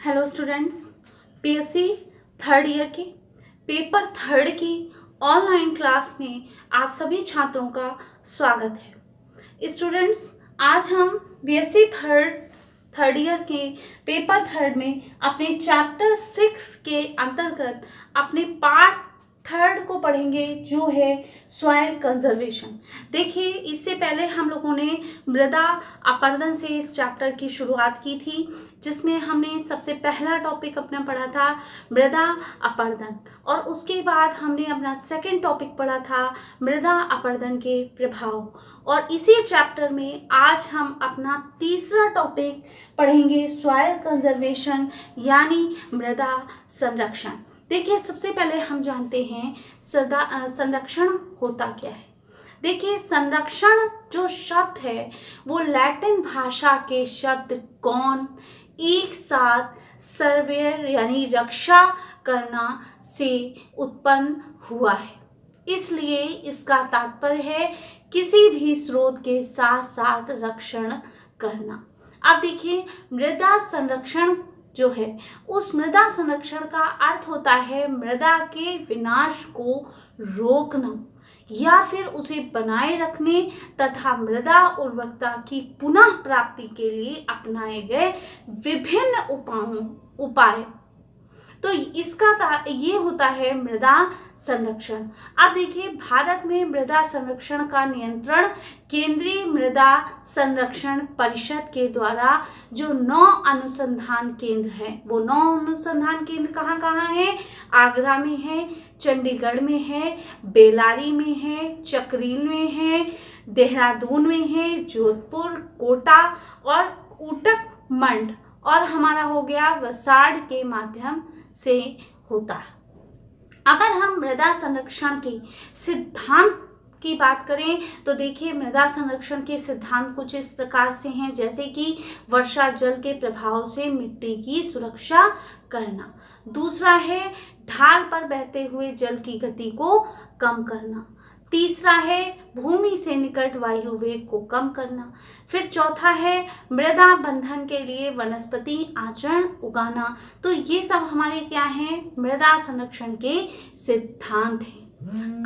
Hello students, PSC third year के paper third की online class में आप सभी छात्रों का स्वागत है। स्टूडेंट्स, आज हम बीएससी थर्ड ईयर के पेपर थर्ड में अपने चैप्टर 6 के अंतर्गत अपने पार्ट थर्ड को पढ़ेंगे, जो है सॉइल कंजर्वेशन। देखिए, इससे पहले हम लोगों ने मृदा अपरदन से इस चैप्टर की शुरुआत की थी, जिसमें हमने सबसे पहला टॉपिक अपना पढ़ा था मृदा अपरदन, और उसके बाद हमने अपना सेकंड टॉपिक पढ़ा था मृदा अपरदन के प्रभाव। और इसी चैप्टर में आज हम अपना तीसरा टॉपिक पढ़ेंगे सॉइल कंजर्वेशन, यानी मृदा संरक्षण। देखिए, सबसे पहले हम जानते हैं संरक्षण होता क्या है। देखिए, संरक्षण जो शब्द है वो लैटिन भाषा के शब्द कॉन, एक साथ सर्वेयर यानी रक्षा करना से उत्पन्न हुआ है। इसलिए इसका तात्पर्य है किसी भी स्रोत के साथ साथ रक्षण करना। अब देखिए, मृदा संरक्षण जो है, उस मृदा संरक्षण का अर्थ होता है मृदा के विनाश को रोकना या फिर उसे बनाए रखने तथा मृदा उर्वरकता की पुनः प्राप्ति के लिए अपनाए गए विभिन्न उपाय। तो इसका ये होता है मृदा संरक्षण। अब देखिए, भारत में मृदा संरक्षण का नियंत्रण केंद्रीय मृदा संरक्षण परिषद के द्वारा जो 9 अनुसंधान केंद्र हैं, वो 9 अनुसंधान केंद्र कहाँ कहाँ हैं? आगरा में है, चंडीगढ़ में है, बेलारी में है, चकरील में है, देहरादून में है, जोधपुर, कोटा और ऊटक मंड, और हमारा हो गया वसाड़ के माध्यम से होता है। अगर हम मृदा संरक्षण के सिद्धांत की बात करें तो देखिए, मृदा संरक्षण के सिद्धांत कुछ इस प्रकार से हैं, जैसे कि वर्षा जल के प्रभाव से मिट्टी की सुरक्षा करना। दूसरा है ढाल पर बहते हुए जल की गति को कम करना। तीसरा है भूमि से निकट वायु वेग को कम करना। फिर चौथा है मृदा बंधन के लिए वनस्पति आचरण उगाना। तो ये सब हमारे क्या हैं? मृदा संरक्षण के सिद्धांत हैं।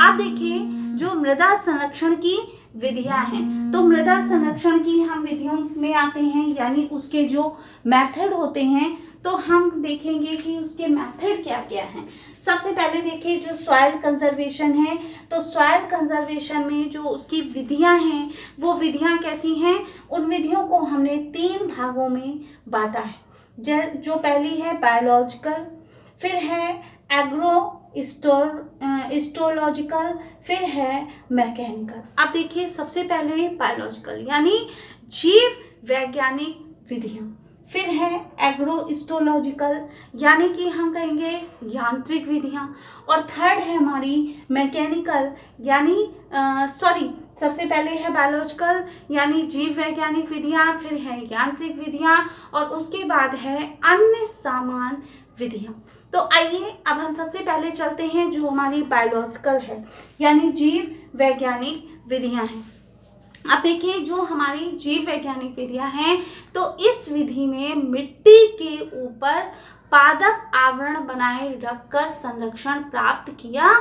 अब देखिए, जो मृदा संरक्षण की विधियां हैं, तो मृदा संरक्षण की हम विधियों में आते हैं, यानी उसके जो मेथड होते हैं, तो हम देखेंगे कि उसके मेथड क्या क्या हैं। सबसे पहले देखिए, जो सॉइल कंजर्वेशन है, तो सॉइल कंजर्वेशन में जो उसकी विधियां हैं, वो विधियां कैसी हैं? उन विधियों को हमने 3 भागों में बांटा है। जो पहली है बायोलॉजिकल, फिर है एग्रो हिस्टोलॉजिकल, फिर है मैकेनिकल। अब देखिए, सबसे पहले बायोलॉजिकल यानी जीव वैज्ञानिक विधियां, फिर है एग्रो हिस्टोलॉजिकल यानी कि हम कहेंगे यांत्रिक विधियां, और थर्ड है हमारी मैकेनिकल यानी सबसे पहले है बायोलॉजिकल यानी जीव वैज्ञानिक विधियां, फिर है यांत्रिक विधियां, और उसके बाद है अन्य सामान्य विधियां। तो आइए, अब हम सबसे पहले चलते हैं जो हमारी बायोलॉजिकल है, यानी जीव वैज्ञानिक विधियां हैं। अब देखिए, जो हमारी जीव वैज्ञानिक विधियां हैं, तो इस विधि में मिट्टी के ऊपर पादप आवरण बनाए रखकर संरक्षण प्राप्त किया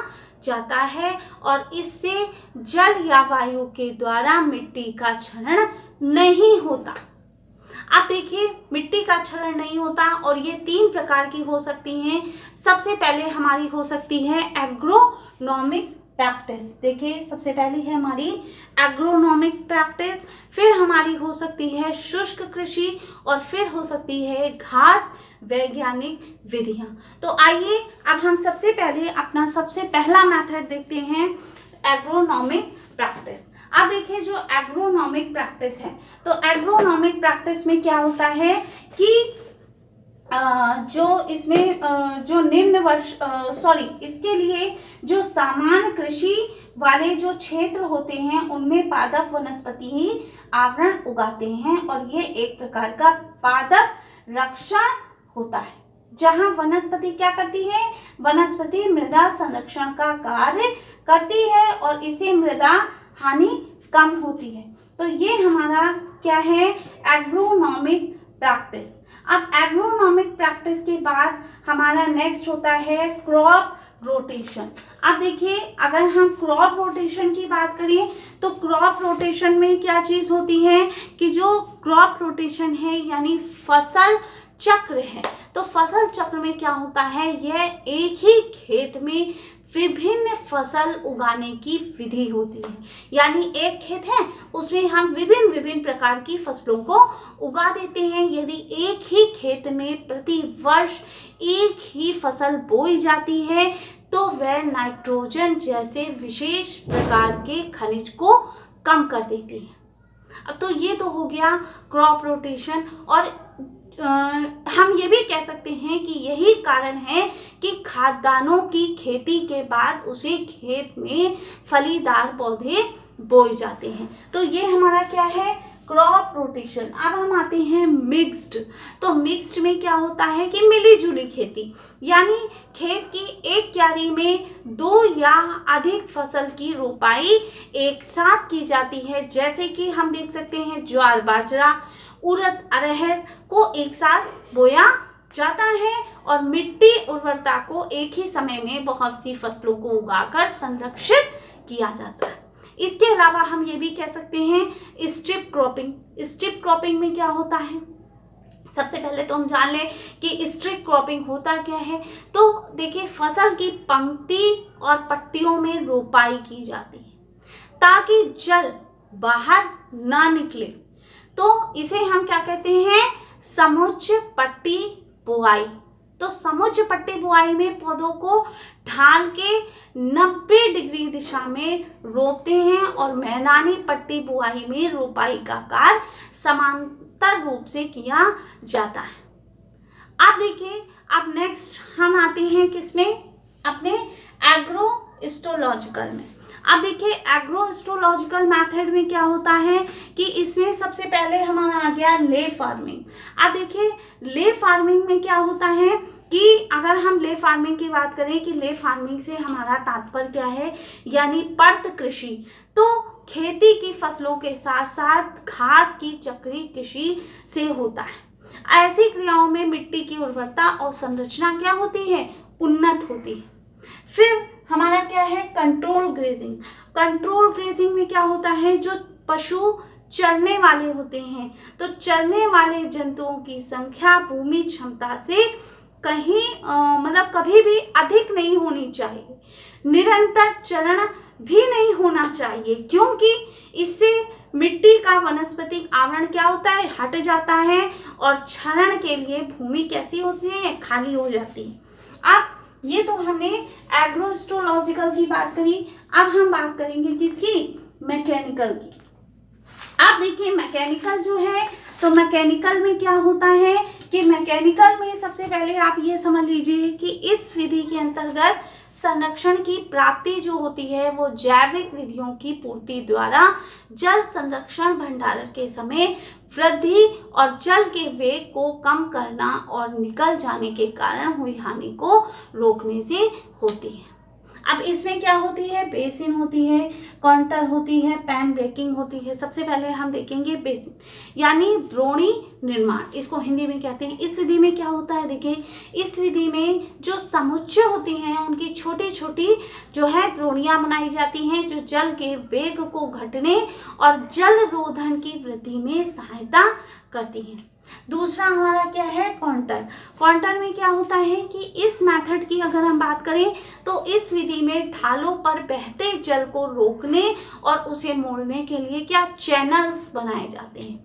जाता है, और इससे जल या वायु के द्वारा मिट्टी का क्षरण नहीं होता। अब देखिए, मिट्टी का क्षरण नहीं होता, और ये 3 प्रकार की हो सकती हैं। सबसे पहले हमारी हो सकती है एग्रोनॉमिक प्रैक्टिस। देखिए, सबसे पहली है हमारी एग्रोनॉमिक प्रैक्टिस, फिर हमारी हो सकती है शुष्क कृषि, और फिर हो सकती है घास वैज्ञानिक विधियां। तो आइए, अब हम सबसे पहले अपना सबसे पहला मेथड देखते हैं, एग्रोनॉमिक प्रैक्टिस। अब देखिए, जो एग्रोनॉमिक प्रैक्टिस है, तो एग्रोनॉमिक प्रैक्टिस में क्या होता है कि जो इसमें जो इसके लिए जो सामान्य कृषि वाले जो क्षेत्र होते हैं, उनमें पादप वनस्पति ही आवरण उगाते हैं, और ये एक प्रकार का पादप रक्षण होता है, जहां वनस्पति क्या करती है? वनस्पति मृदा संरक्षण का कार्य करती है, और इसे मृदा हानि कम होती है। तो ये हमारा क्या है? Agronomic practice. अब एग्रोनॉमिक प्रैक्टिस के बाद हमारा नेक्स्ट होता है क्रॉप रोटेशन। अब देखिए, अगर हम क्रॉप रोटेशन की बात करें तो क्रॉप रोटेशन में क्या चीज़ होती है कि जो क्रॉप रोटेशन है यानी फसल चक्र है, तो फसल चक्र में क्या होता है, यह एक ही खेत में विभिन्न फसल उगाने की विधि होती है। यानी एक खेत है, उसमें हम विभिन्न विभिन्न प्रकार की फसलों को उगा देते हैं। यदि एक ही खेत में प्रति वर्ष एक ही फसल बोई जाती है तो वह नाइट्रोजन जैसे विशेष प्रकार के खनिज को कम कर देती है। अब तो ये तो हो गया क्रॉप रोटेशन, और हम ये भी कह सकते हैं कि यही कारण है कि खाद्यान्नों की खेती के बाद उसी खेत में फलीदार पौधे बोए जाते हैं। तो ये हमारा क्या है, क्रॉप रोटेशन। अब हम आते हैं मिक्स्ड। तो मिक्स्ड में क्या होता है कि मिली जुली खेती, यानी खेत की एक क्यारी में दो या अधिक फसल की रोपाई एक साथ की जाती है। जैसे कि हम देख सकते हैं ज्वार बाजरा, उड़द अरहर को एक साथ बोया जाता है और मिट्टी उर्वरता को एक ही समय में बहुत सी फसलों को उगाकर संरक्षित किया जाता है। इसके अलावा हम ये भी कह सकते हैं स्ट्रिप क्रॉपिंग। स्ट्रिप क्रॉपिंग में क्या होता है, सबसे पहले तो हम जान लें कि स्ट्रिप क्रॉपिंग होता क्या है। तो देखिए, फसल की पंक्ति और पट्टियों में रोपाई की जाती है ताकि जल बाहर ना निकले। तो इसे हम क्या कहते हैं, समुच्च पट्टी बुआई। तो समुच्च पट्टी बुआई में पौधों को ढाल के 90 डिग्री दिशा में रोपते हैं और मैदानी पट्टी बुआई में रोपाई का कार्य समांतर रूप से किया जाता है। अब देखिए, अब नेक्स्ट हम आते हैं किसमें, अपने एग्रोस्टोलॉजिकल में। अब देखिए, एग्रोस्टोलॉजिकल मेथड में क्या होता है कि इसमें सबसे पहले हमारा आ गया ले फार्मिंग। अब देखिए, ले फार्मिंग में क्या होता है कि अगर हम ले फार्मिंग की बात करें कि ले फार्मिंग से हमारा तात्पर्य क्या है, यानी पर्त कृषि। तो खेती की फसलों के साथ साथ घास की चक्रीय कृषि से होता है। ऐसी क्रियाओं में मिट्टी की उर्वरता और संरचना क्या होती है, उन्नत होती है। फिर हमारा क्या है, कंट्रोल ग्रेजिंग। कंट्रोल ग्रेजिंग में क्या होता है, जो पशु चरने वाले होते हैं, तो चरने वाले जंतुओं की संख्या भूमि क्षमता से कहीं मतलब कभी भी अधिक नहीं होनी चाहिए। निरंतर चरण भी नहीं होना चाहिए, क्योंकि इससे मिट्टी का वनस्पतिक आवरण क्या होता है, हट जाता है और क्षरण के लिए भूमि कैसी होती है, खाली हो जाती है। अब ये तो हमने एग्रोस्टोलॉजिकल की बात करी। अब हम बात करेंगे किसकी, मैकेनिकल की। आप देखिए, मैकेनिकल जो है, तो मैकेनिकल में क्या होता है कि मैकेनिकल में सबसे पहले आप ये समझ लीजिए कि इस विधि के अंतर्गत संरक्षण की प्राप्ति जो होती है वो जैविक विधियों की पूर्ति द्वारा जल संरक्षण भंडारण के समय वृद्धि और जल के वेग को कम करना और निकल जाने के कारण हुई हानि को रोकने से होती है। अब इसमें क्या होती है, बेसिन होती है, काउंटर होती है, पैन ब्रेकिंग होती है। सबसे पहले हम देखेंगे बेसिन यानी द्रोणी निर्माण, इसको हिंदी में कहते हैं। इस विधि में क्या होता है, देखिए, इस विधि में जो समुच्चय होती हैं उनकी छोटी छोटी जो है द्रोणियां बनाई जाती हैं, जो जल के वेग को घटने और जल रोधन की वृद्धि में सहायता करती हैं। दूसरा हमारा क्या है, काउंटर। काउंटर में क्या होता है कि इस मेथड की अगर हम बात करें तो इस विधि में ढालों पर बहते जल को रोकने और उसे मोड़ने के लिए क्या चैनल्स बनाए जाते हैं।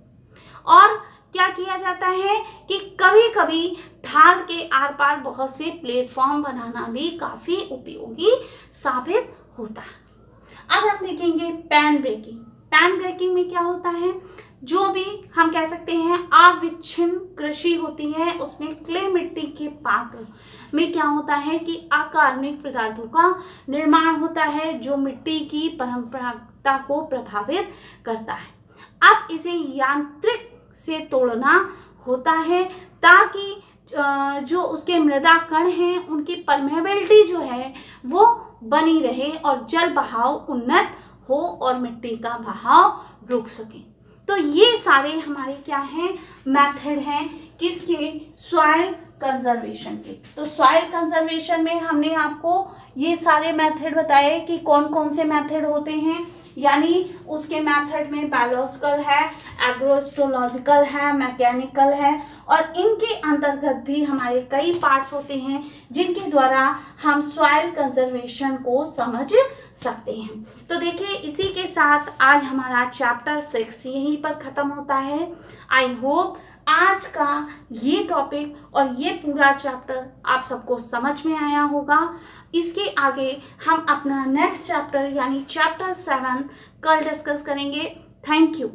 और क्या किया जाता है कि कभी कभी ढाल के आर पार बहुत से प्लेटफॉर्म बनाना भी काफ़ी उपयोगी साबित होता है। अब हम देखेंगे पैन ब्रेकिंग। पैन ब्रेकिंग में क्या होता है, जो भी हम कह सकते हैं अविच्छिन्न कृषि होती है, उसमें क्ले मिट्टी के पात्र में क्या होता है कि अकार्बनिक पदार्थों का निर्माण होता है जो मिट्टी की परंपरागतता को प्रभावित करता है। अब इसे यांत्रिक से तोड़ना होता है ताकि जो उसके मृदा कण हैं उनकी परमेबिलिटी जो है वो बनी रहे और जल बहाव उन्नत हो और मिट्टी का बहाव रुक सके। तो ये सारे हमारे क्या हैं, मेथड हैं किसके, सॉइल कंजर्वेशन के। तो सॉइल कंजर्वेशन में हमने आपको ये सारे मेथड बताए कि कौन कौन से मेथड होते हैं, यानी उसके मेथड में बायोलॉजिकल है, एग्रोस्टोलॉजिकल है, मैकेनिकल है, और इनके अंतर्गत भी हमारे कई पार्ट्स होते हैं जिनके द्वारा हम सॉइल कंजर्वेशन को समझ सकते हैं। तो देखिए, इसी के साथ आज हमारा चैप्टर 6 यहीं पर ख़त्म होता है। आई होप आज का ये टॉपिक और ये पूरा चैप्टर आप सबको समझ में आया होगा। इसके आगे हम अपना नेक्स्ट चैप्टर यानी चैप्टर 7 कल डिस्कस करेंगे। Thank you.